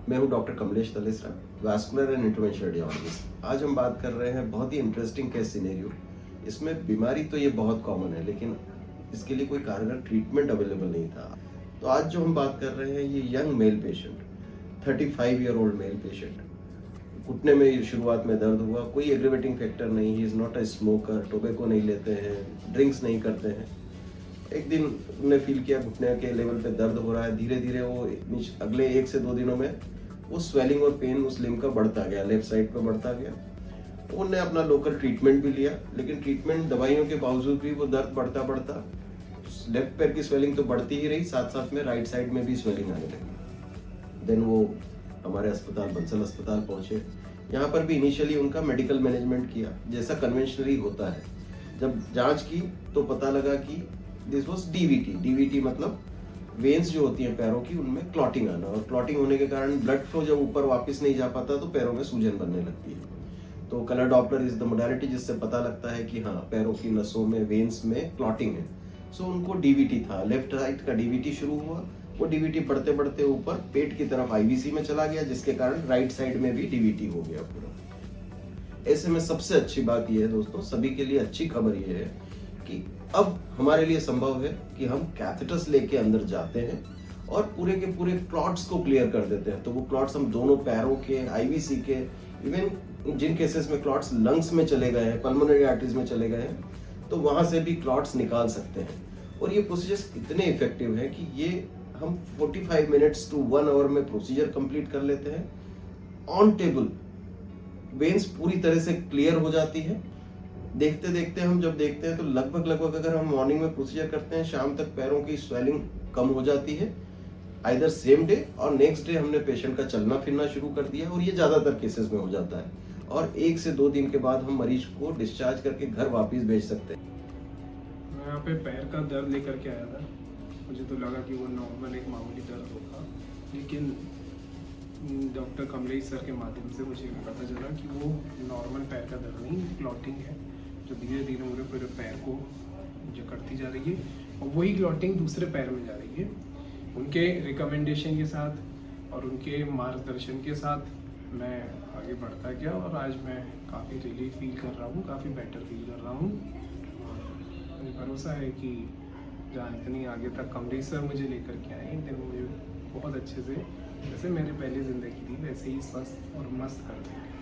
मैं हूं doctor Kamlesh Talesara, vascular and interventional radiologist. आज हम बात कर रहे हैं बहुत ही इंटरेस्टिंग केस सिनेरियो। इसमें बीमारी तो ये बहुत कॉमन है, लेकिन इसके लिए कोई कारगर ट्रीटमेंट अवेलेबल नहीं था। तो आज जो हम बात कर रहे हैं, ये young male patient, 35 year old male patient. घुटने में शुरुआत में दर्द हुआ, कोई एग्रीवेटिंग फैक्टर नहीं, he is not a smoker, tobacco नहीं लेते हैं, ड्रिंक्स नहीं करते हैं। एक दिन उन्होंने फील किया घुटने के लेवल पे दर्द हो रहा है, धीरे धीरे वो अगले 1 से 2 दिनों में वो स्वेलिंग और पेन उस लिम्ब का बढ़ता गया, लेफ्ट साइड पे बढ़ता गया। तो उन्होंने अपना लोकल ट्रीटमेंट भी लिया, लेकिन ट्रीटमेंट दवाइयों के बावजूद भी वो दर्द बढ़ता बढ़ता लेफ्ट पैर की स्वेलिंग तो बढ़ती ही रही, साथ साथ में राइट साइड में भी स्वेलिंग आने लगी। देन वो हमारे अस्पताल बंसल अस्पताल पहुंचे। यहाँ पर भी इनिशियली उनका मेडिकल मैनेजमेंट किया, जैसा कन्वेंशनली होता है। जब जांच की तो पता लगा कि दिस वॉज डीवीटी। डीवीटी मतलब वेन्स जो होती हैं पैरों की, उनमें क्लॉटिंग आना, और क्लॉटिंग होने के कारण ब्लड फ्लो जब ऊपर वापस नहीं जा पाता तो पैरों में सूजन बनने लगती है। तो colour Doppler is the modality जिससे पता लगता है कि हाँ, पैरों की नसों में, वेन्स में क्लॉटिंग है। सो उनको डीवीटी था, लेफ्ट राइट का डीवीटी शुरू हुआ। वो डीवीटी बढ़ते बढ़ते ऊपर पेट की तरफ आईवीसी में चला गया, जिसके कारण राइट साइड में भी डीवीटी हो गया पूरा। ऐसे में सबसे अच्छी बात यह है दोस्तों, सभी के लिए अच्छी खबर यह है कि अब हमारे लिए संभव है कि हम कैथेटर्स लेके अंदर जाते हैं और पूरे के पूरे क्लॉट्स को क्लियर कर देते हैं। तो वो क्लॉट्स हम दोनों पैरों के, आईवीसी के, इवन जिन केसेस में क्लॉट्स लंग्स में चले गए हैं, पल्मोनरी आर्टरीज में चले गए हैं, तो वहां से भी क्लॉट्स निकाल सकते हैं। और ये प्रोसीजर्स इतने इफेक्टिव है कि ये हम 45 मिनट्स टू 1 आवर में प्रोसीजर कंप्लीट कर लेते हैं। ऑन टेबल वेन्स पूरी तरह से क्लियर हो जाती है। देखते देखते हम जब देखते हैं तो लगभग अगर हम मॉर्निंग में प्रोसीजर करते हैं, शाम तक पैरों की स्वेलिंग कम हो जाती है, आइदर सेम डे, और नेक्स्ट डे हमने पेशेंट का चलना फिरना शुरू कर दिया। और ये ज्यादातर केसेस में हो जाता है, और 1 से 2 दिन के बाद हम मरीज को डिस्चार्ज करके घर वापस भेज सकते हैं। मैं यहाँ पे पैर का दर्द लेकर के आया था। मुझे तो लगा कि वो नॉर्मल एक मामूली दर्द होगा, लेकिन डॉक्टर कमलेश सर के माध्यम से मुझे पता चला कि वो नॉर्मल पैर का दर्द नहीं, क्लॉटिंग है, जो धीरे धीरे मेरे पूरे पैर को जकड़ती जा रही है, और वही क्लॉटिंग दूसरे पैर में जा रही है। उनके रिकमेंडेशन के साथ और उनके मार्गदर्शन के साथ मैं आगे बढ़ता गया, और आज मैं काफ़ी रिलीफ फील कर रहा हूँ, काफ़ी बेटर फील कर रहा हूँ। मुझे भरोसा है कि जहाँ इतनी आगे तक कमलेश सर मुझे लेकर के आए, दिन मुझे बहुत अच्छे से, जैसे मेरी पहली ज़िंदगी थी वैसे ही स्वस्थ और मस्त कर देंगे।